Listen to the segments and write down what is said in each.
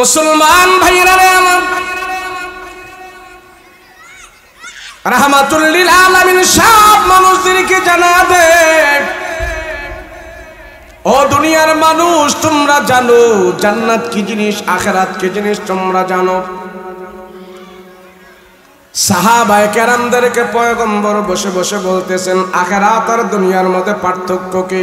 মুসলমান ভাইরা আমার, রাহমাতুল লিল আলামিন সব মানুষদেরকে জানা দে, ও দুনিয়ার মানুষ তোমরা জানো জান্নাত কি জিনিস, আখিরাত কি জিনিস তোমরা জানো। সাহাবায়ে কেরামদেরকে পয়গম্বর বসে বসে বলতেছেন আখিরাত আর দুনিয়ার মধ্যে পার্থক্য কি?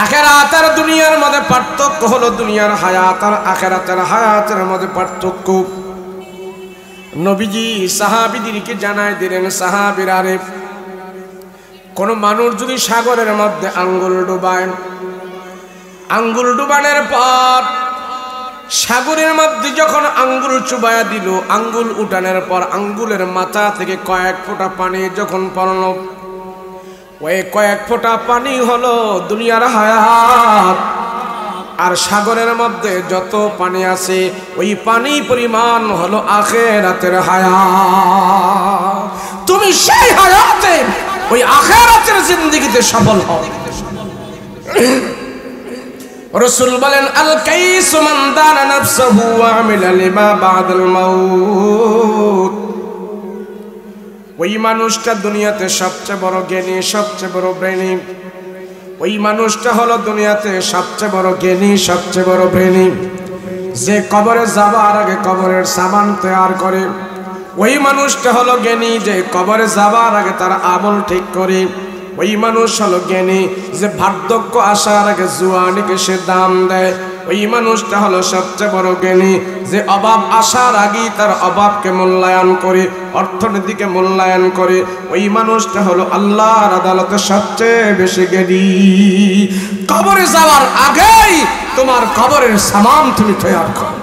আখিরাত আর দুনিয়ার মধ্যে পার্থক্য হলো দুনিয়ার হায়াত আর আখিরাতের হায়াতের মধ্যে পার্থক্য। নবীজি সাহাবীদেরকে জানাই দিলেন, সাহাবীরা রে, কোন মানুষ যদি সাগরের মধ্যে আঙ্গুল ডুবায়, আঙ্গুল ডুবানোর পর সাগরের মধ্যে যখন আঙ্গুল চুবায়া দিল, আঙ্গুল উঠানোর পর আঙ্গুলের মাথা থেকে কয়েক ফোঁটা পানি যখন পড়ল, ওই কয়েক ফোঁটা পানি হলো দুনিয়ার হায়াত। আর সাগরের মধ্যে যত পানি আছে ওই পানি পরিমাণ হলো আখিরাতের হায়াত। তুমি সেই হায়াতে ওই আখিরাতের জিন্দেগিতে সফল হও। রাসূল বলেন আল কাইসু মান দানা নাফসহু ওয়া আমিলা লিমা বাদাল মাউত। ওই মানুষটা দুনিয়াতে সবচেয়ে বড় জ্ঞানী, সবচেয়ে বড় ব্রেনী। ওই মানুষটা হলো দুনিয়াতে সবচেয়ে বড় জ্ঞানী, সবচেয়ে বড় ব্রেনী, যে কবরে যাবার আগে কবরের সামান তৈরি করে। ওই মানুষটা হলো জ্ঞানী, যে কবরে যাবার আগে তার আমল ঠিক করে। ওই মানুষ হলো জ্ঞানী, যে বার্ধক্য আসার আগে জুয়ানিকে সে দাম দেয়। ওই মানুষটা হলো সবচেয়ে বড় জ্ঞানী, যে অভাব আসার আগেই তার অভাবকে মূল্যায়ন করে, অর্থনীতিকে মূল্যায়ন করে। ওই মানুষটা হলো আল্লাহর আদালতে সবচেয়ে বেশি জ্ঞানী। কবরে যাওয়ার আগেই তোমার কবরের সামান তুমি তৈরি করো।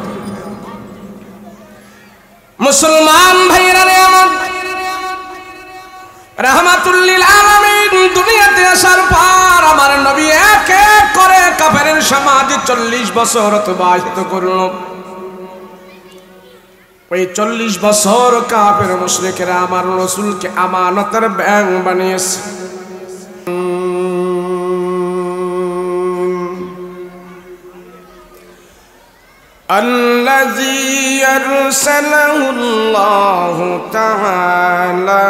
মুসলমান ভাইরা আমার, রাহমাতুল লিল আলামিন দুনিয়াতে আসার পর আমার নবী এক এক করে কাফেরের সমাজে 40 বছর অতিবাহিত করল। ওই 40 বছর কাফের মুশরিকেরা আমার রাসূলকে আমানতের ব্যাঙ বানিয়েছে। الذي أرسله الله تعالى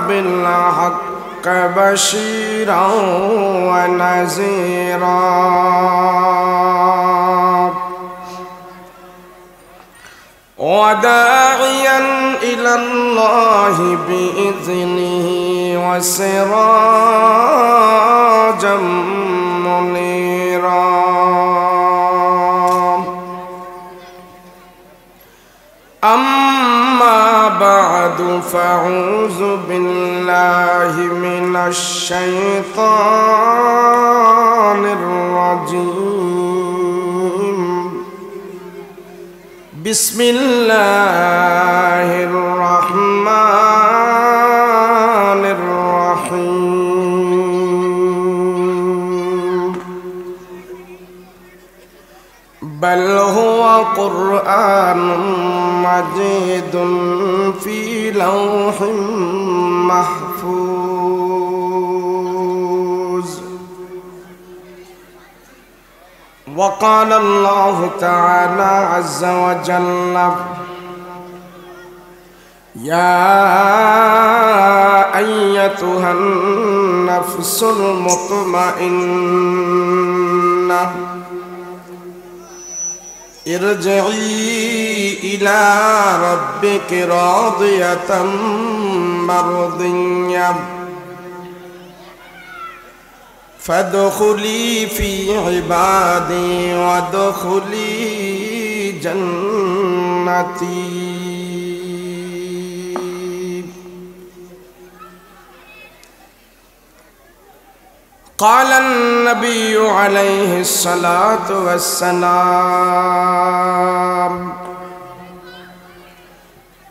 بالحق بشيرا ونذيرا وداعيا إلى الله بإذنه وسراجا منيرا. أما بعد فأعوذ بالله من الشيطان الرجيم. بسم الله الرحمن الرحيم. بل هو قرآن مجيد في لوح محفوظ. وقال الله تعالى عز وجل يا أيتها النفس المطمئنة ارجعي إلى ربك راضية مرضية فادخلي في عبادي وادخلي جنتي. قال النبي عليه الصلاة والسلام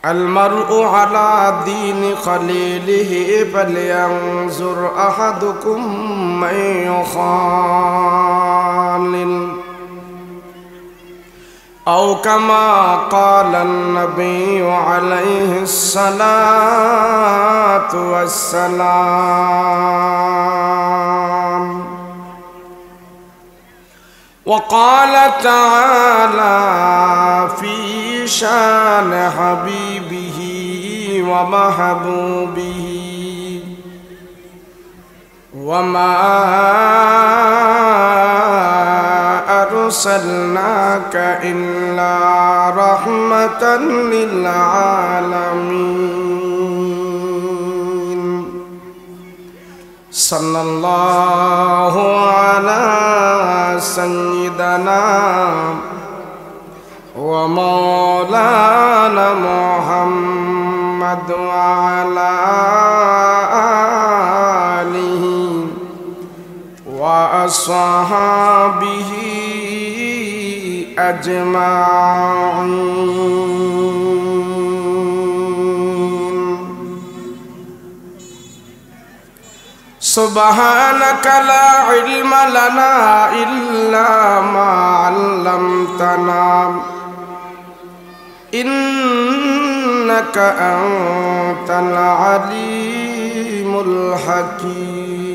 المرء على دين خليله فلينظر أحدكم من يخالل أو كما قال النبي عليه الصلاة والسلام. وقال تعالى في شان حبيبه ومحبوبه وما أرسلناك إلا رحمة للعالمين صلى الله على سيدنا ومولانا محمد وعلى آله وأصحابه أجمعين سبحانك لا علم لنا إلا ما علمتنا إنك أنت العليم الحكيم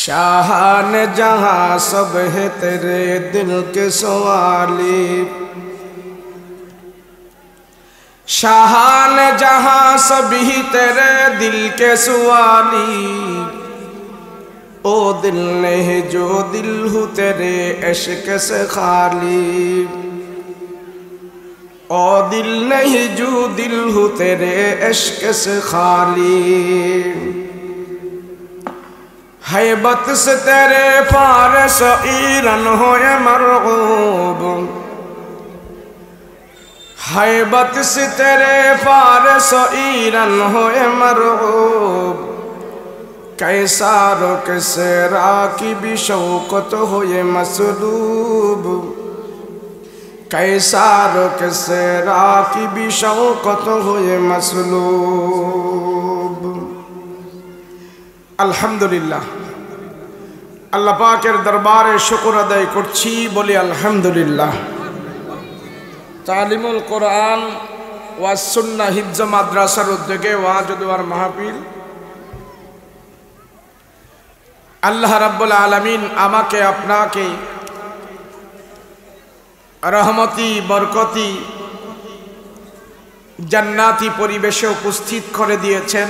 शाहान जहां सब है तेरे दिल के सवाली शाहान जहां सब ही तेरे दिल के सवाली ओ दिल नहीं जो दिल हूँ तेरे इश्क से खाली ओ दिल नहीं जो दिल हूँ तेरे इश्क से खाली हैबत से तेरे फारस ईरन होए मरगूब हैबत से तेरे फारस ईरन होए मरगूब कैसा रुक से राकी भी शौकत होए मसलूब कैसा रुक से राकी भी शौकत होए मसलूब अल्हम्दुलिल्लाह अल्लाह पाकेर दरबारे शुक्र अदाय करছি বলি আলহামদুলিল্লাহ तालिमुल कुरान ওয়া সুন্নাহ হিফজ মাদ্রাসার উদ্যোগে ওয়াজ ও দোয়ার মাহফিল আল্লাহ রাব্বুল আলামিন আমাকে আপনাকে রহমতি বরকতি জান্নাতি পরিবেশে উপস্থিত করে দিয়েছেন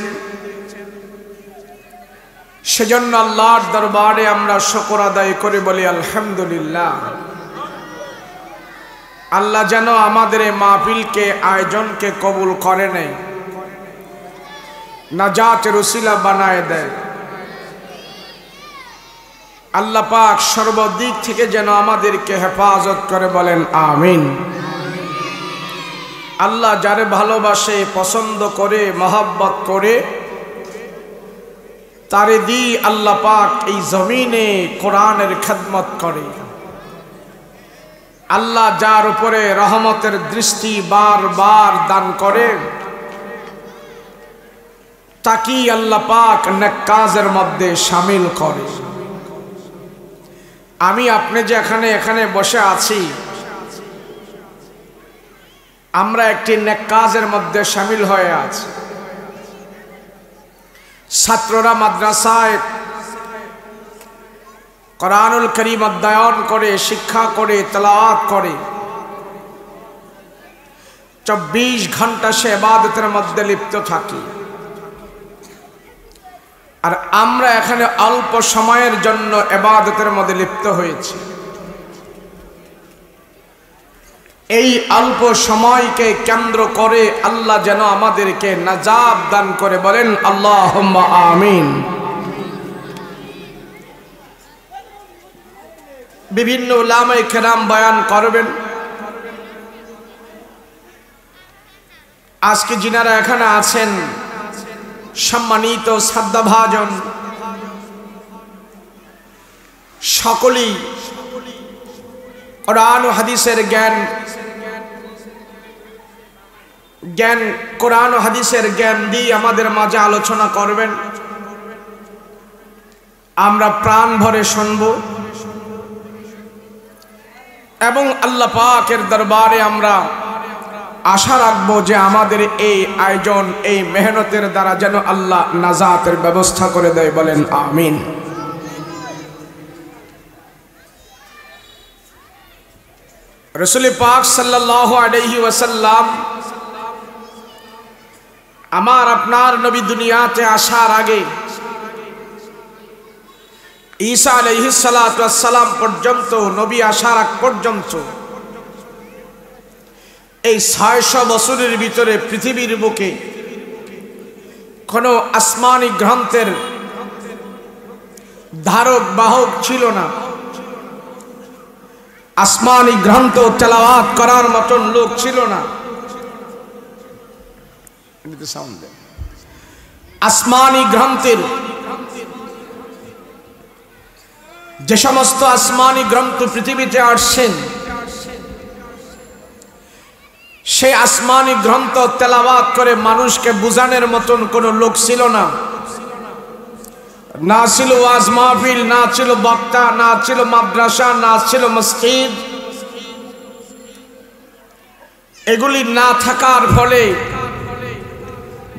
সেজন্য আল্লাহর দরবারে আমরা শুকর আদায় করে বলি আলহামদুলিল্লাহ আল্লাহ যেন আমাদের এই মাহফিলকে আয়োজনকে কবুল করে নেয় নাজাতের উসিলা বানায় দেয় আল্লাহ পাক সর্বদিক থেকে যেন আমাদেরকে হেফাজত করে বলেন আমিন আল্লাহ যারে ভালোবাসে পছন্দ করে মহব্বত করে তারে দি আল্লাহ পাক এই জমিনে কোরআনের খেদমত করে আল্লাহ যার উপরে রহমতের দৃষ্টি বারবার দান করে তাকে আল্লাহ পাক নেক কাজের মধ্যে শামিল করে আমি আপনি যে এখানে বসে আছি আমরা একটি নেক কাজের মধ্যে শামিল হয়ে আছি ছাত্ররা মাদ্রাসায় কোরআনুল কারীম অধ্যয়ন করে শিক্ষা করে তেলাওয়াত করে 24 ঘন্টা সে ইবাদতের মধ্যে লিপ্ত থাকি আর আমরা এখানে অল্প সময়ের জন্য ইবাদতের মধ্যে লিপ্ত হয়েছি এই অল্প সময়কে কেন্দ্র করে আল্লাহ যেন আমাদেরকে নাজাত দান করে বলেন আল্লাহুম্মা আমিন বিভিন্ন উলামায়ে কেরাম বয়ান করবেন আজকে যিনারা এখানে আছেন সম্মানিত শ্রদ্ধাভাজন সকলেই কোরআন ও হাদিসের জ্ঞান কোরআন ও হাদিসের জ্ঞান দিয়ে আমাদের মাঝে আলোচনা করবেন আমরা প্রাণ ভরে শুনব এবং আল্লাহ পাকের দরবারে আমরা আশা রাখবো যে আমাদের এই আয়োজন, এই মেহনতের দ্বারা যেন আল্লাহ নাজাতের ব্যবস্থা করে দেয়, বলেন আমিন। রাসূল পাক সাল্লাল্লাহু আলাইহি ওয়াসাল্লাম আমার আপনার নবী দুনিয়াতে আসার আগে ঈসা আলাইহিস সালাতু ওয়াস সালাম পর্যন্ত, নবী আসার আগ পর্যন্ত এই ৬০০ বছরের ভিতরে পৃথিবীর বুকে কোনো আসমানি গ্রন্থের ধারক বাহক ছিল না। আসমানি গ্রন্থ তেলাওয়াত করার মতন লোক ছিল না। আসমানি গ্রন্থের যে সমস্ত আসমানি গ্রন্থ পৃথিবীতে আসছেন, সেই আসমানি গ্রন্থ তেলাওয়াত করে মানুষকে বুঝানোর মতন কোনো লোক ছিল না। না ছিল ওয়াজ মাহফিল, না ছিল বক্তা, না ছিল মাদ্রাসা, না ছিল মসজিদ। এগুলি না থাকার ফলে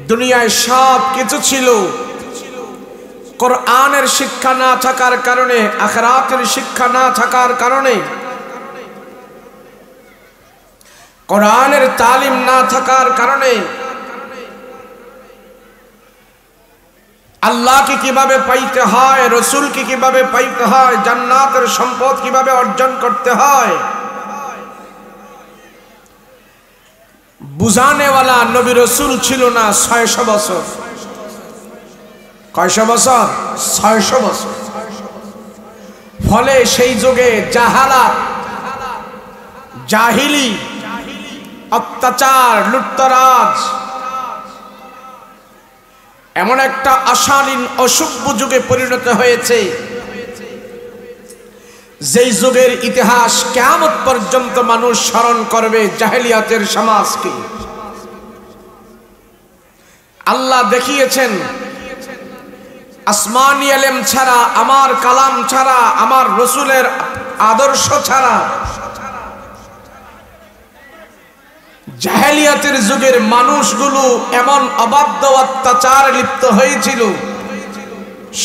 দুনিয়ায় সব কিছু ছিল। কোরআনের শিক্ষা না থাকার কারণে, আখিরাতের শিক্ষা না থাকার কারণে, কোরআনের তালিম না থাকার কারণে আল্লাহকে কিভাবে পাইতে হয়, রসুলকে কিভাবে পাইতে হয়, জান্নাতের সম্পদ কিভাবে অর্জন করতে হয়, বুঝানেওয়ালা নবী রসুল ছিল না ৬০০ বছর। কয়শো বছর? ৬০০ বছর। ফলে সেই যুগে জাহালাত, জাহিলি, অত্যাচার, লুটতরাজ এমন একটা অশালীন অসভ্য যুগে পরিণত হয়েছে, যেই যুগের ইতিহাস কিয়ামত পর্যন্ত মানুষ স্মরণ করবে জাহেলিয়াতের সমাজকে। আল্লাহ দেখিয়েছেন আসমানি ইলম ছাড়া, আমার কালাম ছাড়া, আমার রসুলের আদর্শ ছাড়া জাহেলিয়াতের যুগের মানুষগুলো এমন অবাধ্য অত্যাচার লিপ্ত হয়েছিল,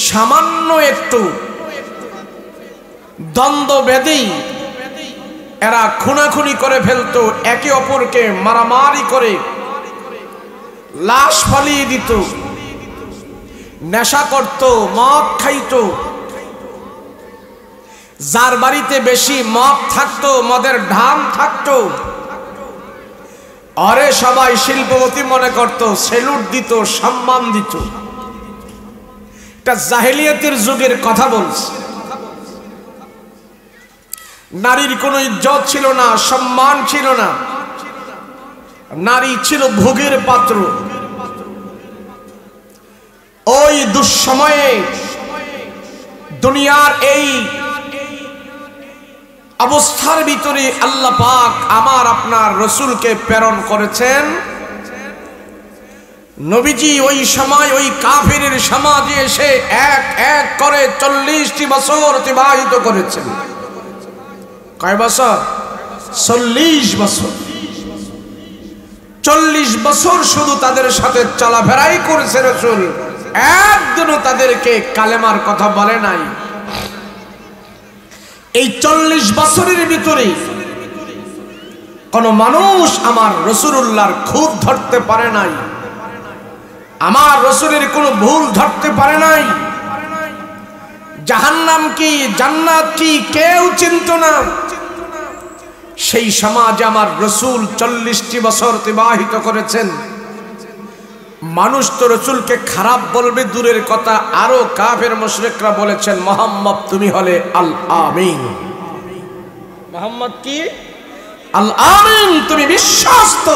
সামান্য একটু দ্বন্দ্ব বেঁধেই এরা খুনাখুনি করে ফেলতো, একে অপরকে মারামারি করে লাশ ফালিয়ে দিত, নেশা করত, মদ খাইত। যার বাড়িতে বেশি মদ থাকতো, মদের ঢাম থাকতো, আরে সবাই শিল্পপতি মনে করত, সেলুট দিত, সম্মান দিত। এটা জাহেলিয়াতের যুগের কথা বলছে। নারীর কোনো ইজ্জত ছিল না, সম্মান ছিল না, নারী ছিল ভোগের পাত্র। ওই দুঃসময়ে দুনিয়ার এই অবস্থার ভিতরে আল্লাহ পাক আমার আপনার রসুলকে প্রেরণ করেছেন। নবীজি ওই সময় ওই কাফিরের সমাজে এসে এক এক করে 40টি বছর অতিবাহিত করেছেন। কয় বছর? 40 বছর। 40 বছর শুধু তাদের সাথে চলাফেরাই করেছে রসুল, একদিনও তাদেরকে কালেমার কথা বলে নাই। এই 40 বছরের ভিতরে কোন মানুষ আমার রাসূলুল্লাহর খুঁত ধরতে পারে নাই, আমার রাসূলের কোনো ভুল ধরতে পারে নাই। জাহান্নাম কি জান্নাত কি কেউ চিনত না। সেই সমাজে আমার রাসূল 40টি বছর অতিবাহিত করেছেন। মানুষ তো রাসূলকে খারাপ বলবে দূরের কথা, আরো কাফের মুশরিকরা বলেছেন মুহাম্মদ তুমি হলে আল আমিন। মুহাম্মদ কি? আল আমিন, তুমি বিশ্বস্ত।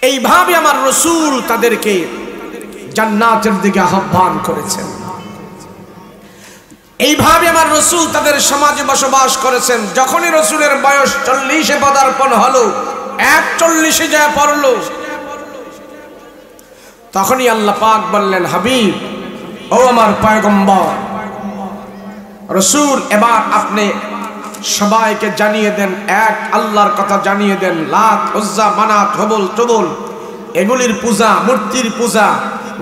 এইভাবে আমার রাসূল তাদেরকে জান্নাতের দিকে আহ্বান করেছেন। এইভাবে আমার রাসূল তাদের সমাজে বসবাস করেছেন। যখনই রাসূলের বয়স 40-এ পদার্পণ হলো, 41-এ যায় পড়লো, তখনই আল্লাহ পাক বললেন হাবিব, ও আমার পয়গম্বর রাসূল, এবার আপনি সবাইকে জানিয়ে দেন এক আল্লাহর কথা জানিয়ে দেন। লাত, উজ্জা, মানাত, হবল, টবল এগুলির পূজা, মূর্তির পূজা,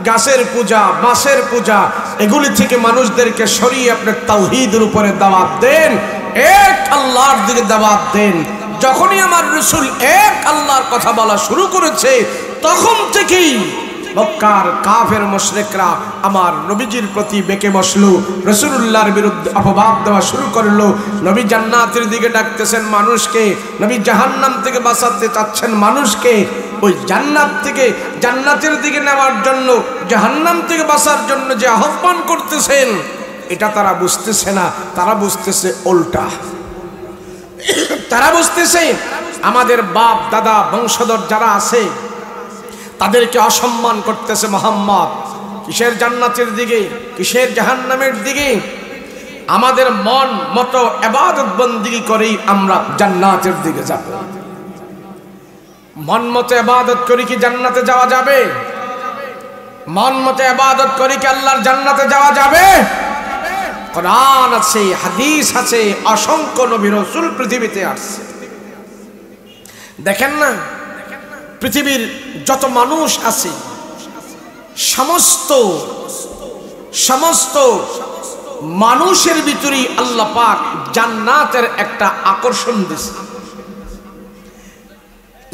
গাছের পূজা, বাঁশের পূজা, এগুলি থেকে মানুষদেরকে সরিয়ে আপনি তাওহীদের উপরে দাওয়াত দেন, এক আল্লাহর দিকে দাওয়াত দেন। যখনই আমার রাসূল এক আল্লাহর কথা বলা শুরু করেছে তখন থেকেই মক্কার কাফের মুশরিকরা আমার নবীজির প্রতি বেঁকে বসলো, রাসূলুল্লাহর বিরুদ্ধে অপবাদ দেওয়া শুরু করলো। নবী জান্নাতের দিকে ডাকতেছেন মানুষকে, নবী জাহান্নাম থেকে বাঁচাতে চাচ্ছেন মানুষকে। ওই জান্নাত থেকে জান্নাতের দিকে নেওয়ার জন্য, জাহান্নাম থেকে বাঁচার জন্য যে আহ্বান করতেছেন এটা তারা বুঝতেছে না, তারা বুঝতেছে উল্টা। তারা বুঝতেছে আমাদের বাপ দাদা বংশধর যারা আছে তাদেরকে অসম্মান করতেছে মুহাম্মদ। কিসের জান্নাতের দিকে, কিসের জাহান্নামের দিকে? আমাদের মন মতো ইবাদত বন্দেগী করেই আমরা জান্নাতের দিকে যাব। মন মতো ইবাদত করি কি জান্নাতে যাওয়া যাবে? মন মতো ইবাদত করি কি আল্লাহর জান্নাতে যাওয়া যাবে? কোরআন আছে, হাদিস আছে, অসংখ্য নবী রাসূল পৃথিবীতে আসছে। দেখেন না, পৃথিবীর যত মানুষ আছে সমস্ত মানুষের ভিতরেই আল্লাহ পাক জান্নাতের একটা আকর্ষণ দিয়েছে।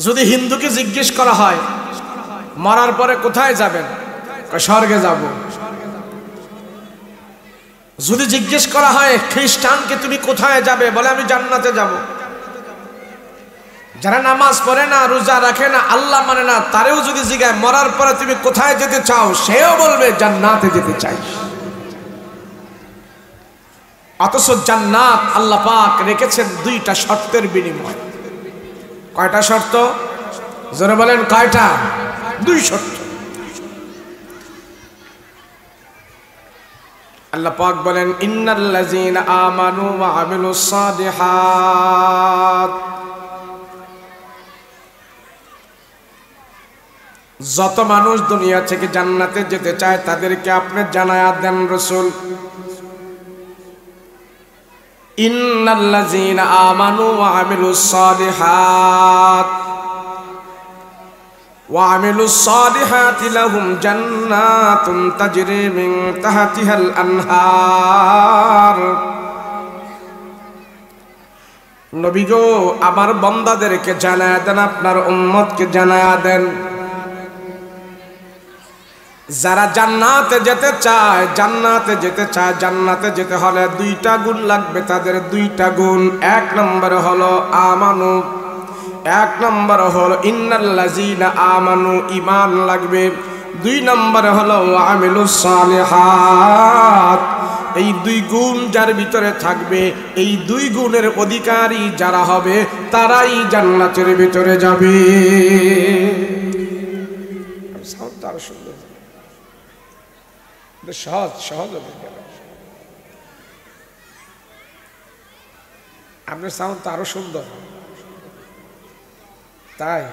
যদি হিন্দুকে জিজ্ঞেস করা হয় মরার পরে কোথায় যাবেন, স্বর্গে যাব। যদি জিজ্ঞেস করা হয় খ্রিস্টানকে তুমি কোথায় যাবে, বলে আমি জান্নাতে যাব। যারা নামাজ পড়ে না, রোজা রাখে না, আল্লাহ মানে না, তারেও যদি জিজ্ঞাসা মরার পরে তুমি কোথায় যেতে চাও, সেও বলবে জান্নাতে যেতে চাই। অথচ জান্নাত আল্লাহ পাক রেখেছেন দুইটা শর্তের বিনিময়। কয়টা শর্ত? জোরে বলেন কয়টা? দুই শর্ত। আল্লাহ পাক বলেন ইন্নাল্লাযীনা আমানু ওয়া আমিলুস সালিহাত, যত মানুষ দুনিয়া থেকে জান্নাতে যেতে চায় তাদেরকে আপনি জানায়া দেন রাসূল। ইন্নাল্লাযীনা আমানু ওয়া আমিলুস সালিহাত ওয়া আমিলুস সালিহাতি লাহুম জান্নাতুন তাজরি মিন তাহতিহাল আনহার। নবী গো, আমার বান্দাদেরকে জানায়া দেন, আপনার উম্মতকে জানায়া দেন, যারা জান্নাতে যেতে চায়, জান্নাতে যেতে চায়, জান্নাতে যেতে হলে দুইটা গুণ লাগবে তাদের, দুইটা গুণ। এক নম্বর হলো আমানু, এক নম্বর হলো ইন্নাল্লাযীনা আমানু, ঈমান লাগবে। দুই নম্বর হলো আমিলুস সালিহাত। এই দুই গুণ যার ভিতরে থাকবে, এই দুই গুণের অধিকারী যারা হবে তারাই জান্নাতের ভিতরে যাবে। আরো সুন্দর, সহজ সহজ হবে। আপনার সাউন্ড তো আরো সুন্দর, তাই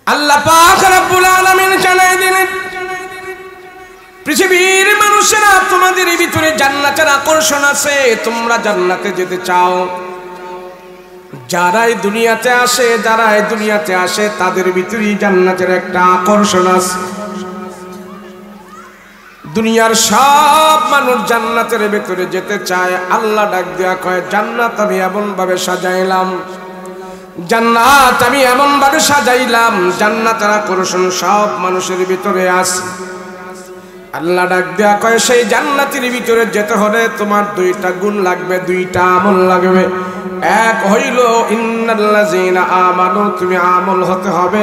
আল্লাহ পাক রব্বুল আলামিন জানাই দিলেন পৃথিবীর মানুষেরা তোমাদের ভিতরে জান্নাতের আকর্ষণ আছে, তোমরা জান্নাতে যেতে চাও। যারা এই দুনিয়াতে আসে, যারা এই দুনিয়াতে আসে তাদের ভিতরেই জান্নাতের একটা আকর্ষণ আছে। দুনিয়ার সব মানুষ জান্নাতের ভিতরে যেতে চায়। আল্লাহ ডাক দেয়া কয় জান্নাত আমি এমন ভাবে সাজাইলাম, জান্নাত আমি এমন ভাবে সাজাইলাম, জান্নাতের আকর্ষণ সব মানুষের ভিতরে আছে। আল্লাহ ডাক দেয়া কয় সেই জান্নাতের ভিতরে যেতে হলে তোমার দুইটা গুণ লাগবে, দুইটা আমল লাগবে। এক হইল ইন্নাল্লাযীনা আমানু, তুমি আমল হতে হবে,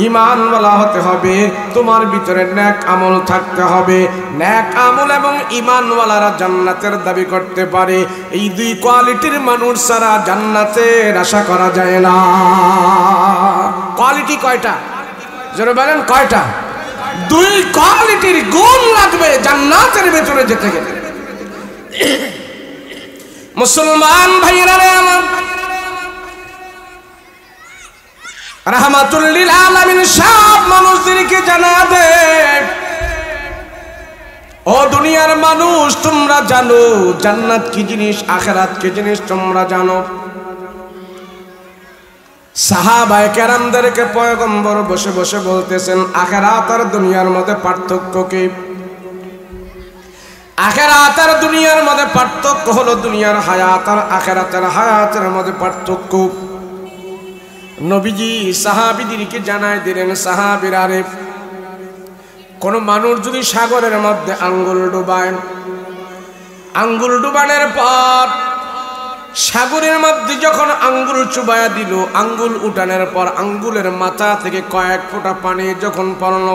ঈমানওয়ালা হতে হবে, তোমার ভিতরে নেক আমল থাকতে হবে। নেক আমল এবং ঈমানওয়ালারা জান্নাতের দাবি করতে পারে। এই দুই কোয়ালিটির মানুষ ছাড়া জান্নাতের আশা করা যায় না। কোয়ালিটি কয়টা? জোরে বলেন কয়টা? দুই কোয়ালিটির গুণ লাগবে জান্নাতের ভিতরে যেতে গেলে। মুসলমান ভাইরা আমার, রাহমাতুল লিল আলামিন সব মানুষদেরকে জানা দে, ও দুনিয়ার মানুষ তোমরা জানো জান্নাত কি জিনিস, আখিরাত কি জিনিস তোমরা জানো। সাহাবায়ে কেরামদেরকে পয়গম্বর বসে বসে বলতেছেন আখিরাত আর দুনিয়ার মধ্যে পার্থক্য কি? আখিরাত আর দুনিয়ার মধ্যে পার্থক্য হলো দুনিয়ার হায়াত আর আখিরাতের হায়াতের মধ্যে পার্থক্য। নবীজি সাহাবীদেরকে জানাই দিলেন, সাহাবীরা রে, কোন মানুষ যদি সাগরের মধ্যে আঙ্গুল ডুবায়, আঙ্গুল ডুবানোর পর সাগরের মধ্যে যখন আঙ্গুল চুবায়া দিল, আঙ্গুল উঠানোর পর আঙ্গুলের মাথা থেকে কয়েক ফোঁটা পানি যখন পড়ল,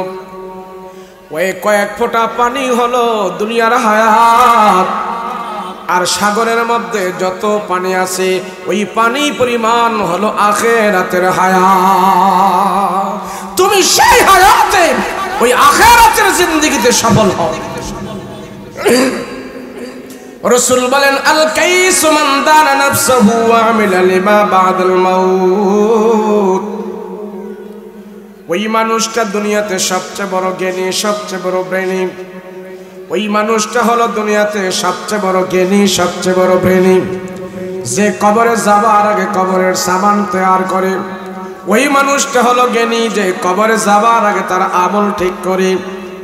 ওই কয়েক ফোঁটা পানি হলো দুনিয়ার হায়াত। আর সাগরের মধ্যে যত পানি আছে ওই পানি পরিমাণ হলো আখিরাতের হায়াত। তুমি সেই হায়াতে ওই আখিরাতের জিন্দেগিতে সফল হও। রাসূল বলেন আল কাইসু মান দানা নাফসাহু ওয়া আমিলা লিমা বাদাল মাউত। ওই মানুষটা দুনিয়াতে সবচেয়ে বড় জ্ঞানী, সবচেয়ে বড় ব্রেনী। ওই মানুষটা হলো দুনিয়াতে সবচেয়ে বড় জ্ঞানী, সবচেয়ে বড় ব্রেনী, যে কবরে যাবার আগে কবরের সামান তৈরি করে। ওই মানুষটা হলো জ্ঞানী, যে কবরে যাবার আগে তার আমল ঠিক করে।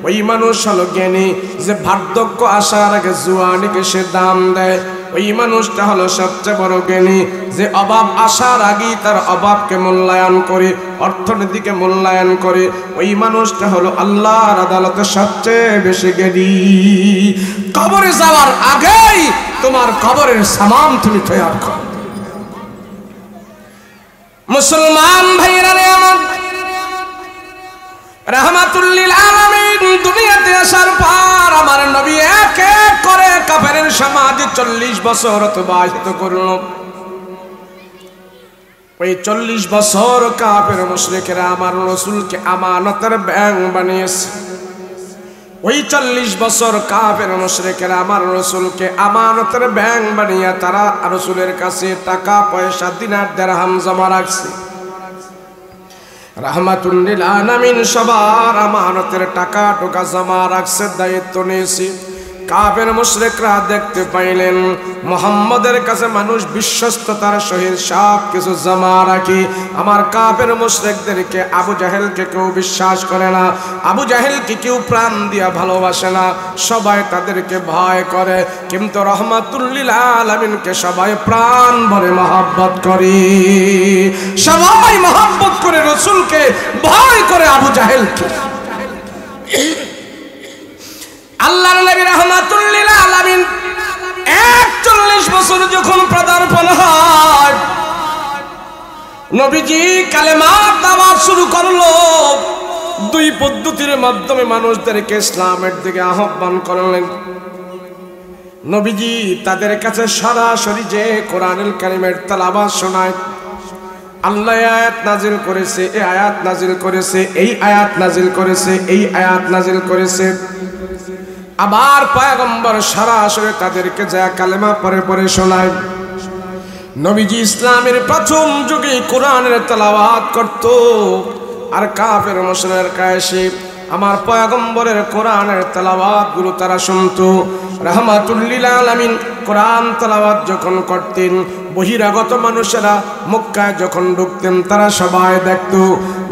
ওই মানুষ হলো জ্ঞানী, যে বার্ধক্য আসার আগে জুয়ানিকে সে দাম দেয়। ওই মানুষটা হলো সবচেয়ে বড় জ্ঞানী, যে অভাব আসার আগেই তার অভাবকে মূল্যায়ন করে, অর্থনীতিকে মূল্যায়ন করে। ওই মানুষটা হলো আল্লাহর আদালতে সবচেয়ে বেশি জ্ঞানী। কবরে যাওয়ার আগেই তোমার কবরের সামান তুমি তৈরি করো। মুসলমান ভাইরা রে আমার, রাহমাতুল লিল আলামিন দুনিয়াতে আসার পর আমার নবী এক এক করে কাফেরের সমাজে 40 বছর অতিবাহিত করল। ওই 40 বছর কাফের মুশরিকেরা আমার রাসূলকে আমানতের ব্যাংক বানিয়েছে। ওই 40 বছর কাফের মুশরিকেরা আমার রাসূলকে আমানতের ব্যাংক বানিয়ে তারা রাসূলের কাছে টাকা পয়সা দিনার দিরহাম জমা রাখছে। রাহমাতুল লিল আলামিন সবার আমানতের টাকা টোকা জমা রাখছে, দায়িত্ব নিয়েছে। কাফের মুশরিকরা দেখতে পাইলেন মুহাম্মদের কাছে মানুষ বিশ্বস্ততার সহিত সব কিছু জমা রাখে। আমার কাফের মুশরিকদেরকে আবু জাহেলকে কেউ বিশ্বাস করে না, আবু জাহেলকে কেউ প্রাণ দিয়া ভালোবাসে না, সবাই তাদেরকে ভয় করে। কিন্তু রাহমাতুল লিল আলামিনকে সবাই প্রাণ ভরে মহব্বত করে, সবাই মহব্বত করে রাসূলকে, ভয় করে আবু জাহেলকে। আল্লাহর নবী রাহমাতুল লিল আলামিন 41 বছর যখন পদার্পণ হয়, নবীজি কালেমার দাওয়াত শুরু করলো। দুই পদ্ধতির মাধ্যমে মানুষদেরকে ইসলামের দিকে আহ্বান করলেন। নবীজি তাদের কাছে সরাসরি যে কোরআনুল কারীমের তেলাওয়াত শোনায়, আল্লাহ আয়াত নাজিল করেছে, এই আয়াত নাজিল করেছে, এই আয়াত নাজিল করেছে, এই আয়াত নাজিল করেছে। আবার পয়গম্বর সরাসরি তাদেরকে যা কালেমা পরে পরে শোনায়। নবীজি ইসলামের প্রথম যুগে কোরআনের তেলাওয়াত করত, আর কাফের মুশরিকরা এসে আমার পয়গম্বরের কোরআনের তেলাওয়াত গুলো তারা শুনতো। রাহমাতুল লিল আলামিন কোরআন তেলাওয়াত যখন করতেন, বহিরাগত মানুষেরা মক্কায় যখন ঢুকতেন তারা সবাই দেখতো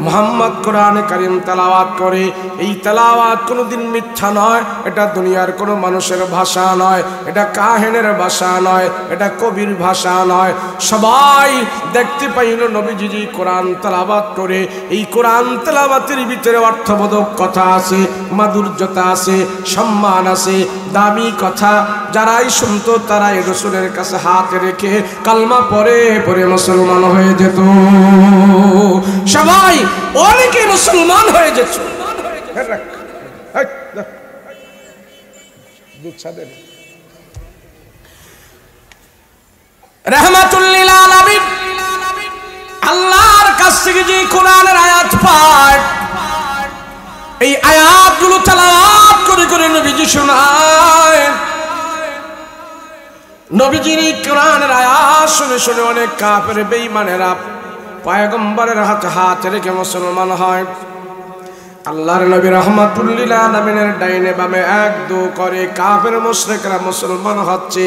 মুহাম্মদ কোরআনে কারীম তেলাওয়াত করে। এই তেলাওয়াত কোনোদিন মিথ্যা নয়, এটা দুনিয়ার কোনো মানুষের ভাষা নয়, এটা কাহিনের ভাষা নয়, এটা কবির ভাষা নয়। সবাই দেখতে পাইল নবীজি কোরআন তেলাওয়াত করে। এই কোরআন তেলাওয়াতের ভিতরে অর্থবোধক কথা আছে, মাধুর্যতা আছে, সম্মান আছে, দামি কথা। যারাই শুনতো তারাই রাসূলের কাছে হাত রেখে কালমা পড়ে পড়ে মুসলমান হয়ে যেত। সবাই অনেকে মুসলমান হয়ে যেত। রাহমাতুল লিল আলামিন আল্লাহর কাছ থেকে যে কোরআনের আয়াত পায়, এই আয়াতগুলো তেলাওয়াত করে করে নবীজি শোনায়। নবীজির কোরআনের আয়াত শুনে শুনে অনেক কাফের বেঈমানেরা পয়গম্বরের হাতে হাত রেখে মুসলমান হয়। আল্লাহর নবী রাহমাতুল লিল আলামিনের ডাইনে বামে এক দু করে কাফের মুশরিকরা মুসলমান হচ্ছে।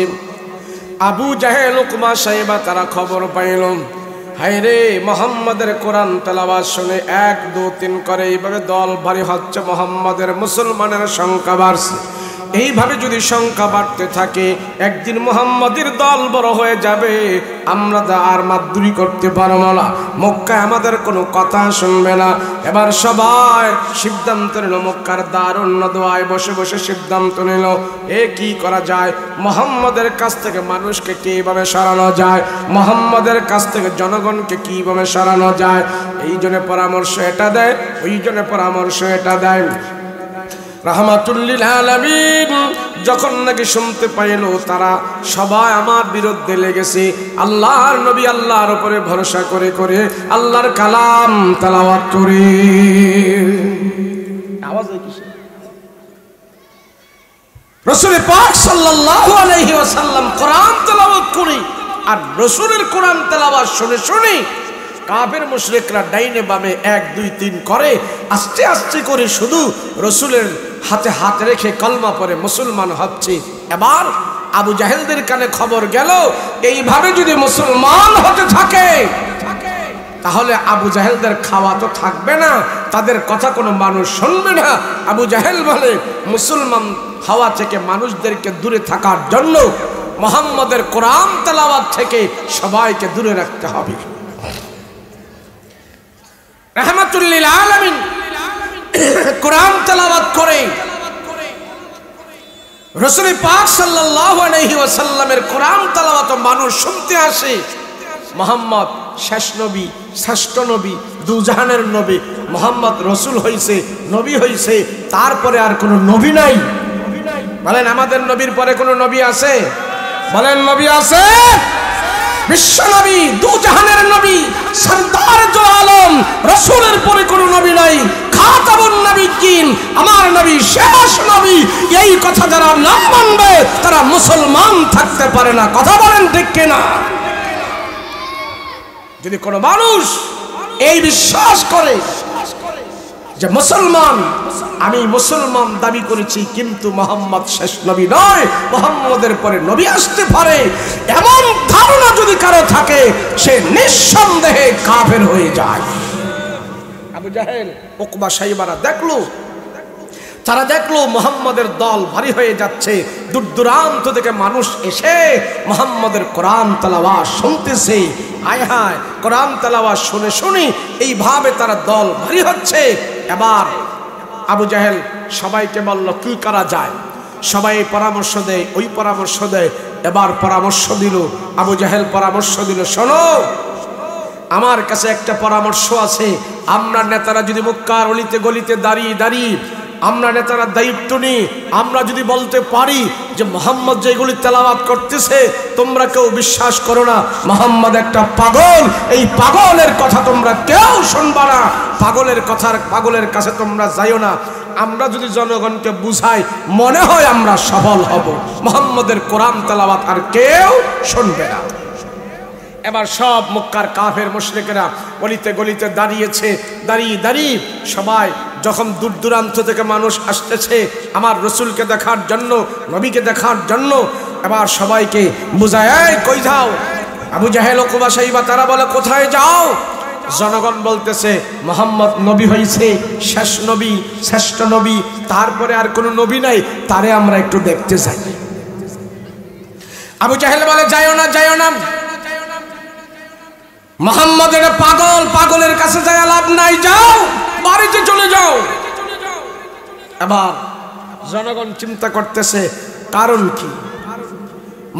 আবু জাহেল উকবা সাইবা তারা খবর পাইল, হায়রে মুহাম্মাদের কোরআন তেলাওয়াত শুনে এক দু তিন করে এইভাবে দল ভারী হচ্ছে, মুহাম্মাদের মুসলমানের সংখ্যা বাড়ছে। এইভাবে যদি সংখ্যা বাড়তে থাকে একদিন মুহাম্মাদের দল বড় হয়ে যাবে, আমরা আর মাদুরি করতে পারবো না, মক্কায় আমাদের কোনো কথা শুনবে না। এবার সবাই সিদ্ধান্ত নিল, মক্কার দারুণ দোয়ায় বসে বসে সিদ্ধান্ত নিল কি করা যায়, মুহাম্মাদের কাছ থেকে মানুষকে কিভাবে সরানো যায়, মুহাম্মাদের কাছ থেকে জনগণকে কিভাবে সরানো যায়। এই জন্য পরামর্শ এটা দেয়, ওই জন্য পরামর্শ এটা দেয়। রাহমাতুল লিল আলামিন যখন নাকি শুনতে পাইল তারা সবাই আমার বিরুদ্ধে লেগেছে, আল্লাহর নবী আল্লাহর উপরে ভরসা করে করে আল্লাহর কালাম তেলাওয়াত করে। আওয়াজ হয় কিসে? রাসূল পাক সাল্লাল্লাহু আলাইহি ওয়াসাল্লাম কোরআন তেলাওয়াত করে, আর রাসূলের কোরআন তেলাওয়াত শুনে শুনে কাফের মুশরিকরা ডাইনে বামে এক দুই তিন করে আস্তে আস্তে করে শুধু রাসূলের হাতে হাত রেখে কলমা পড়ে মুসলমান হচ্ছে। এবার আবু জাহেলদের কানে খবর গেল, এইভাবে যদি মুসলমান হতে থাকে তাহলে আবু জাহেলদের খাওয়া তো থাকবে না, তাদের কথা কোনো মানুষ শুনবে না। আবু জাহেল বলে, মুসলমান হওয়া থেকে মানুষদেরকে দূরে থাকার জন্য মুহাম্মাদের কোরআন তেলাওয়াত থেকে সবাইকে দূরে রাখতে হবে। রাহমাতুল লিল আলামিন কোরআন তেলাওয়াত করে রাসূল পাক সাল্লাল্লাহু আলাইহি ওয়াসাল্লামের কোরআন তেলাওয়াত মানুষ শুনতে আসে। মুহাম্মদ শেষ নবী, শ্রেষ্ঠ নবী, দুজাহানের নবী মুহাম্মদ রাসূল হইছে, নবী হইছে, তারপরে আর কোনো নবী নাই। বলেন আমাদের নবীর পরে কোনো নবী আছে? বলেন নবী আছে? বিশ্ব নবী, দুজাহানের নবী, সরদার দু আলম, রাসূলের পরে কোনো নবী নাই, খাতামুন নবিয়্যিন, আমার নবী শেষ নবী। এই কথা যারা না মানবে তারা মুসলমান থাকতে পারে না। কথা বলেন ঠিক কিনা? যদি কোনো মানুষ এই বিশ্বাস করে যে মুসলমান, আমি মুসলমান দাবি করেছি কিন্তু মুহাম্মদ শেষ নবী নয়, মুহাম্মদের পরে নবী আসতে পারে, এমন ধারণা যদি কারো থাকে সে নিঃসন্দেহে কাফের হয়ে যায়। আবু জাহেল উকবা সাইবারা তারা দেখলো মুহাম্মদের দল ভারী হয়ে যাচ্ছে, দূর দূরান্ত থেকে মানুষ এসে মুহাম্মদের কোরআন তেলাওয়াত শুনতেছে। হায় হায়, কোরআন তেলাওয়াত শুনে শুনে এইভাবে তারা দল ভারী হচ্ছে। এবার আবু জাহেল সবাইকে বলল কি করা যায়, সবাই পরামর্শ দেয়, ওই পরামর্শ দেয়। এবার পরামর্শ দিল, আবু জাহেল পরামর্শ দিল, শোনো আমার কাছে একটা পরামর্শ আছে, আমরা নেতারা যদি মক্কার অলিতে গলিতে দাঁড়িয়ে দাঁড়িয়ে আমরা নেতারা দায়িত্ব নিই, আমরা যদি বলতে পারি যে মুহাম্মদ যেগুলি তেলাওয়াত করতেছে তোমরা কেউ বিশ্বাস করো না, মুহাম্মদ একটা পাগল, এই পাগলের কথা তোমরা কেউ শুনবা না, পাগলের কাছে তোমরা যাইও না। আমরা যদি জনগণকে বুঝাই মনে হয় আমরা সফল হব, মুহাম্মদের কোরআন তেলাওয়াত আর কেউ শুনবে না। এবার সব মক্কার কাফের মুশরিকরা গলিতে গলিতে দাঁড়িয়েছে, দাঁড়িয়ে সবাই যখন দূর দূরান্ত থেকে মানুষ আসতেছে আমার রসুলকে দেখার জন্য, নবীকে দেখার জন্য, এবার সবাইকে বুঝায় কই যাও? আবু জাহেল উকবা সাইবা তারা বলে কোথায় যাও? জনগণ বলতেছে মুহাম্মদ নবী হইছে, শেষ নবী, শ্রেষ্ঠ নবী, তারপরে আর কোনো নবী নাই, তারে আমরা একটু দেখতে যাই। আবু জাহেল বলে যাইও না, মুহাম্মদ এটা পাগল, পাগলের কাছে যায় লাভ নাই, যাও বাড়িতে চলে যাও। এবার জনগণ চিন্তা করতেছে কারণ কি,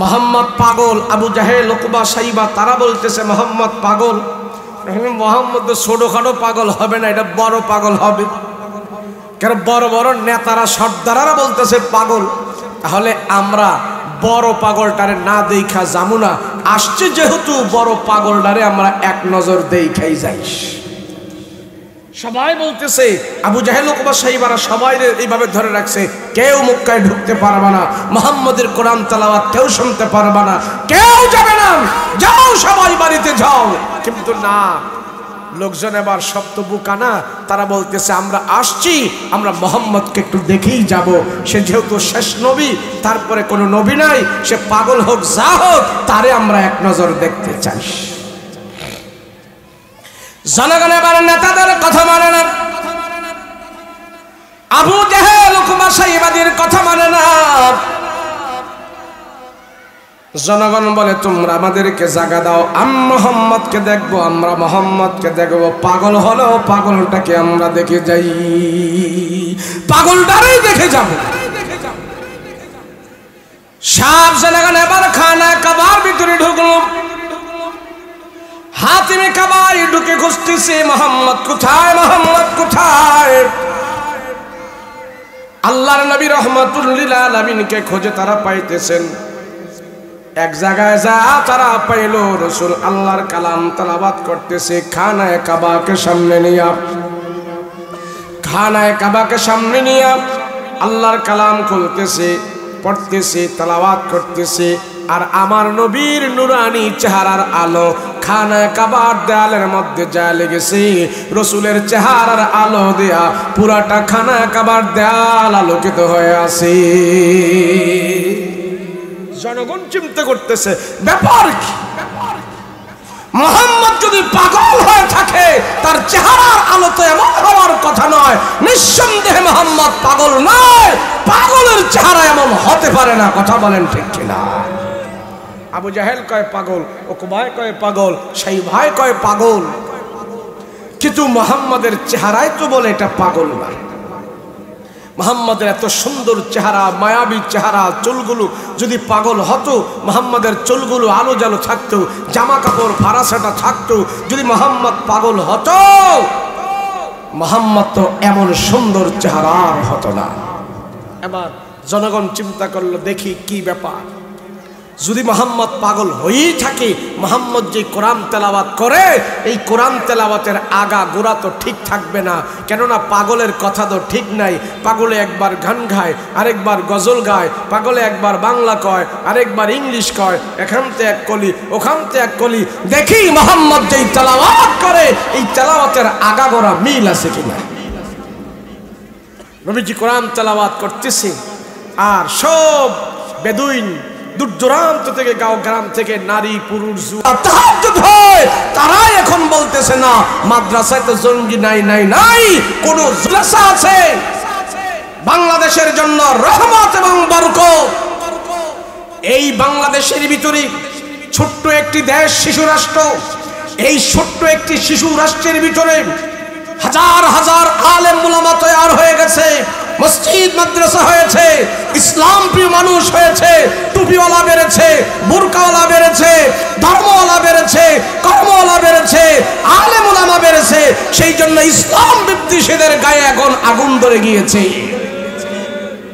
মুহাম্মদ পাগল। আবু জাহেল উকবা সাইবা তারা বলতেছে মুহাম্মদ পাগল, মুহাম্মদ তো ছোটখাটো পাগল হবে না, এটা বড় পাগল হবে। কারণ বড় বড় নেতারা সর্দারারা বলতেছে পাগল, তাহলে আমরা বড় পাগলটারে না দেখা যাবো না, আসছে যেহেতু বড় পাগলটারে আমরা এক নজর দেখাই যাই। সবাই বলতেছে, আবু জাহেল উকবা সাইবারা সবাই এইভাবে ধরে রাখছে, কেউ মক্কায় ঢুকতে পারবে না, মুহাম্মদের কোরআন তেলাওয়াত কেউ শুনতে পারবে না, কেউ যাবে না, যাও সবাই বাড়িতে যাও। কিন্তু না, লোকজন এবার শব্দ বুকানা, তারা বলতেছে আমরা আসছি, আমরা মোহাম্মদকে একটু দেখেই যাব। সে যেহেতু শেষ নবী, তারপরে কোনো নবী নাই, সে পাগল হোক যা হোক, তারে আমরা এক নজর দেখতে চাই। জনগণ এবার নেতাদের কথা মানে না, আবু জেহেল উকবা সাইবাদের কথা মানে না। জনগণ বলে তোমরা আমাদেরকে জায়গা দাও, আমরা মোহাম্মদকে দেখবো, আমরা মোহাম্মদকে দেখবো। পাগল হলো, পাগলটাকে আমরা দেখে যাই, পাগলটারই দেখে যাব। সব জনগণ এবার খানা কাবার ভিতরে ঢুকলো। হাতিমে কাবায় ঢুকে খুঁজতেছে মোহাম্মদ কোথায়, মোহাম্মদ কোথায়। আল্লাহর নবী রাহমাতুল লিল আলামিনকে খোঁজে তারা পাইতেছেন। এক জায়গায় যা তারা পাইল রাসূল আল্লাহর কালাম তেলাওয়াত করতেছে খানায়ে কাবাকে সামনে নিয়ে, খানায়ে কাবাকে সামনে নিয়ে আল্লাহর কালাম খুলতেছে, পড়তেছে, তেলাওয়াত করতেছে। আর আমার নবীর নুরানি চেহারার আলো খানায়ে কাবার দেয়ালের মধ্যে যা লেগেছে, রসুলের চেহারার আলো দেয়া পুরাটা খানায়ে কাবার দেয়াল আলোকিত হয়ে আছে। জনগণ চিন্তা করতেছে ব্যাপার কি, মোহাম্মদ যদি পাগল হয়ে থাকে তার চেহারার আলো তো এমন হওয়ার কথা নয়। নিঃসন্দেহে মোহাম্মদ পাগল নয়, পাগলের চেহারা এমন হতে পারে না। কথা বলেন ঠিক কিনা? আবু জাহেল কয় পাগল, উকবায় কয় পাগল, সাইবায় কয় পাগল, কিন্তু মোহাম্মদের চেহারায় তো বলে এটা পাগল না। মোহাম্মদের এত সুন্দর চেহারা, মায়াবী চেহারা, চুলগুলো যদি পাগল হতো, মোহাম্মদের চুলগুলো আলো জালো থাকতো, জামা কাপড় ফারাসাটা থাকতো, যদি মোহাম্মদ পাগল হতো, মোহাম্মদ তো এমন সুন্দর চেহারার হতো না। এবার জনগণ চিন্তা করলো দেখি কি ব্যাপার, যদি মোহাম্মদ পাগল হয়েই থাকে, মোহাম্মদ যে কোরআন তেলাওয়াত করে এই কোরআন তেলাওয়াতের আগা গোড়া তো ঠিক থাকবে না, কেননা পাগলের কথা তো ঠিক নাই। পাগলে একবার গান গায়, আরেকবার গজল গায়, পাগলে একবার বাংলা কয়, আরেকবার ইংলিশ কয়, এখানতে এক কলি ওখানতে এক কলি। দেখি মোহাম্মদ যেই তেলাওয়াত করে এই তেলাওয়াতের আগা গোড়া মিল আছে কিনা। নবীজি কোরআন তেলাওয়াত করতেছে আর সব বেদুইন দূর দূরান্ত থেকে, গাঁও গ্রাম থেকে, নারী পুরুষ তাহাজ্জুদ হয়, তারাই এখন বলতেছে না মাদ্রাসায় তো জঙ্গি নাই, নাই নাই, কোন জলসা আছে বাংলাদেশের জন্য রহমত এবং বরকত। এই বাংলাদেশের ভিতরে ছোট্ট একটি দেশ, শিশু রাষ্ট্র, এই ছোট্ট একটি শিশু রাষ্ট্রের ভিতরে হাজার হাজার আলেম উলামা তৈরি হয়ে গেছে, মসজিদ মাদ্রাসা হয়েছে, ইসলাম প্রিয় মানুষ হয়েছে, টুপিওয়ালা বেড়েছে, বুরকাওয়ালা বেড়েছে, ধর্মওয়ালা বেড়েছে, কর্মওয়ালা বেড়েছে, আলেম উলামা বেড়েছে। সেই জন্য ইসলাম বিদ্বেষীদের গায়ে এখন আগুন ধরে গিয়েছে।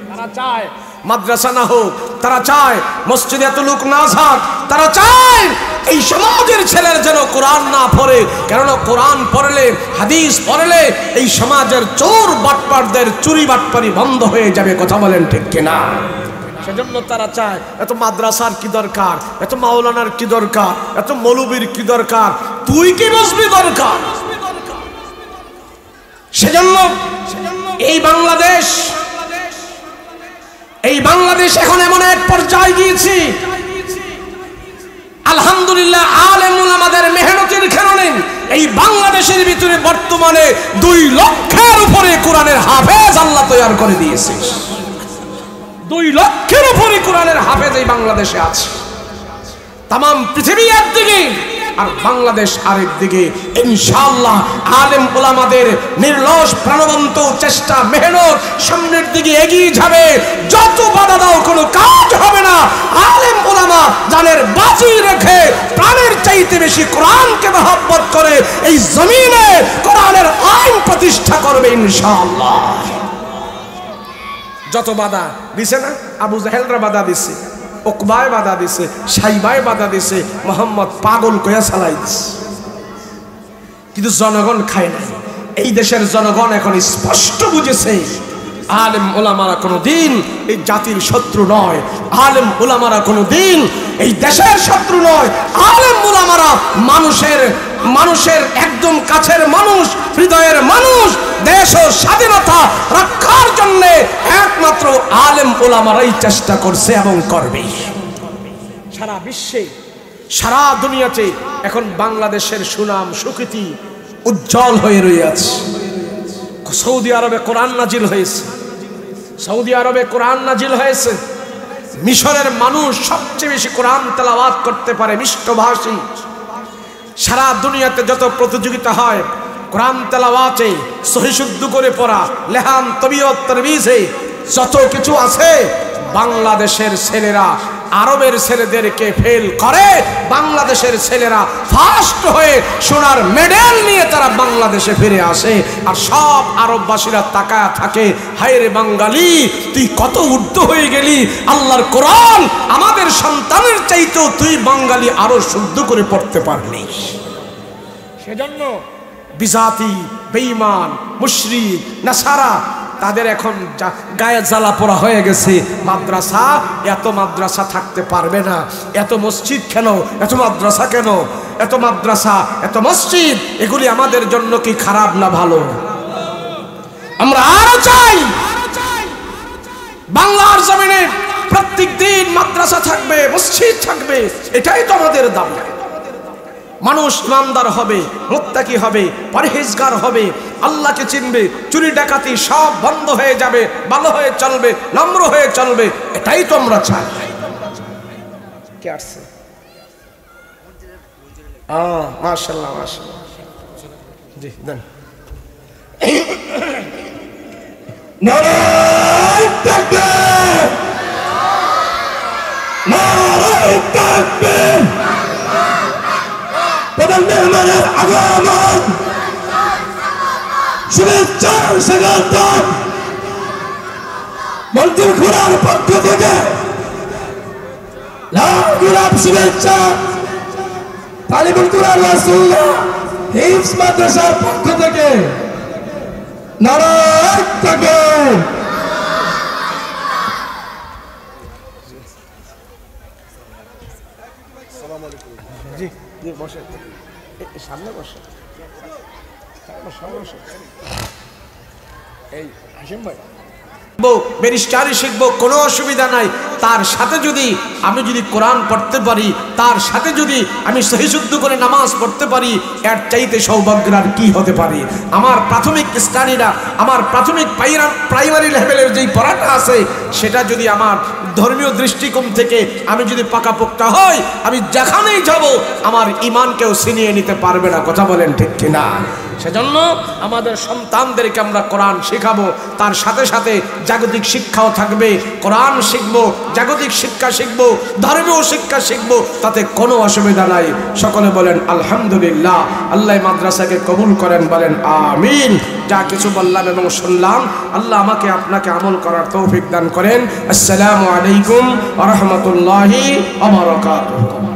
তারা চায় মাদ্রাসা না হোক, তারা চায় মসজিদে এত লোক না থাক, তারা চায় এই সমাজের ছেলের যেন কোরআন না পড়ে, কেননা কোরআন পড়লে, হাদিস পড়লে এই সমাজের চোর বাটপারদের চুরি বাটপারি বন্ধ হয়ে যাবে। কথা বলেন ঠিক কিনা? সেজন্য তারা চায় এত মাদ্রাসার কি দরকার, এত মাওলানার কি দরকার, এত মৌলবীর কি দরকার, তুই কি বুঝবি দরকার। সেজন্য এই বাংলাদেশ এখন এমন এক পর্যায়ে গিয়েছে, আলহামদুলিল্লাহ আলেম উলামাদের মেহনতের কারণে এই বাংলাদেশের ভিতরে বর্তমানে 2 লক্ষের উপরে কোরআনের হাফেজ আল্লাহ তৈরি করে দিয়েছে। 2 লক্ষের উপরে কোরআনের হাফেজ এই বাংলাদেশে আছে। তাম পৃথিবী একদিকে আর বাংলাদেশ আরেক দিকে। ইনশাআল্লাহ আলেম উলামাদের নির্লস প্রাণবন্ত চেষ্টা, মেহনত সামনের দিকে এগিয়ে যাবে। যত বাধা দাও কোনো কাজ হবে না। আলেম উলামা জানের বাজি রেখে প্রাণের চাইতে বেশি কোরআনকে মহব্বত করে এই জমিনে কোরআনের আইন প্রতিষ্ঠা করবে ইনশাআল্লাহ। যত বাধা দিছে না, আবু জাহেলরা বাধা দিছে, উকবায় বাধা দিছে, সাইবায় বাধা দিছে, মোহাম্মদ পাগল কইয়া চালাই দিছে, কিন্তু জনগণ খায় না। এই দেশের জনগণ এখন স্পষ্ট বুঝেছে আলেম ওলামারা কোনোদিন এই জাতির শত্রু নয়, আলেম ওলামারা কোনোদিন এই দেশের শত্রু নয়, আলেম ওলামারা মানুষের মানুষের একদম কাছের মানুষ, হৃদয়ের মানুষ, দেশ ও স্বাধীনতা রক্ষার জন্য একমাত্র আলেম ওলামারাই চেষ্টা করছে এবং করবে। সারা বিশ্বে, সারা দুনিয়াতে এখন বাংলাদেশের সুনাম সুখ্যাতি উজ্জ্বল হয়ে রয়েছে। সৌদি আরবে কোরআন নাজিল হয়েছে, সৌদি আরবে কোরআন নাজিল হয়েছে। মিশরের মানুষ সবচেয়ে বেশি কোরআন তেলাওয়াত করতে পারে, মিষ্টভাষী। সারা দুনিয়াতে যত প্রতিযোগিতা হয় কোরআন তেলাওয়াতে, সহিহ শুদ্ধ করে পড়া, লেহান, তবিয়ত, তারবিজে যত কিছু আছে, বাংলাদেশের ছেলেরা আরবের ছেলেদেরকে ফেল করে। বাংলাদেশের ছেলেরা ফার্স্ট হয়ে সোনার মেডেল নিয়ে তারা বাংলাদেশে ফিরে আসে। আর সব আরববাসীরা তাকায় থাকে, হায় রে বাঙালি, তুই কত ঊর্ধ্ব হয়ে গেলি, আল্লাহর কোরআন আমাদের সন্তানের চাইতেও তুই বাঙালি আরো শুদ্ধ করে পড়তে পারলি। সেজন্য বিজাতি, বেঈমান, মুশরিক, নাসারা তাদের এখন গায়ে জ্বালা পোড়া হয়ে গেছে। মাদ্রাসা, এত মাদ্রাসা থাকতে পারবে না, এত মসজিদ কেন, এত মাদ্রাসা কেন, এত মাদ্রাসা, এত মসজিদ, এগুলি আমাদের জন্য কি খারাপ না ভালো? আমরা আরো চাই বাংলার জমিনে প্রত্যেক দিন মাদ্রাসা থাকবে, মসজিদ থাকবে। এটাই তো আমাদের দাবি। মানুষ ইমানদার হবে, মুত্তাকি হবে, পরহেজগার হবে, আল্লাহকে চিনবে, চুরি ডাকাতি সব বন্ধ হয়ে যাবে, ভালো হয়ে চলবে, নম্র হয়ে চলবে। এটাই তো আমরা চাই। কে আসছে? মাশাআল্লাহ, মাশাআল্লাহ, জি দেন। নারায়ে তাকবীর, নারায়ে তাকবীর। প্রধান মেহমানের আগমন, শুভেচ্ছা স্বাগতম। মন্ত্রী ঘোড়ার পক্ষ থেকে লাল গোলাপ শুভেচ্ছা। তালিবুল কুরআন ওয়া সুন্নাহ হিফজ মাদ্রাসার পক্ষ থেকে নারায়ে তাকবীর। জি জি, বসে, সামনে বসে, এই হাসিম ভাই, ব্যারিস্টারি শিখবো, কোনো অসুবিধা নাই। তার সাথে যদি আমি কোরআন পড়তে পারি, তার সাথে যদি আমি সহিহ শুদ্ধ করে নামাজ পড়তে পারি, এর চাইতে সৌভাগ্যের আর কি হতে পারে? আমার প্রাথমিক স্টাডিটা, আমার প্রাথমিক প্রাইমারি লেভেলের যেই পড়াটা আছে, সেটা যদি আমার ধর্মীয় দৃষ্টিকোণ থেকে আমি যদি পাকাপোক্তা হই, আমি যেখানেই যাব আমার ঈমানকেও ছিনিয়ে নিতে পারবে না। কথা বলেন ঠিক কিনা? সেজন্য আমাদের সন্তানদেরকে আমরা কোরআন শেখাবো, তার সাথে সাথে জাগতিক শিক্ষাও থাকবে। কোরআন শিখবো, জাগতিক শিক্ষা শিখবো, ধর্মীয় শিক্ষা শিখবো, তাতে কোনো অসুবিধা নাই। সকলে বলেন আলহামদুলিল্লাহ। আল্লাহ মাদ্রাসাকে কবুল করেন, বলেন আমিন। যা কিছু বললাম এবং শুনলাম, আল্লাহ আমাকে আপনাকে আমল করার তৌফিক দান করেন। আসসালামু আলাইকুম ওয়া রাহমাতুল্লাহি ওয়া বারাকাতুহু।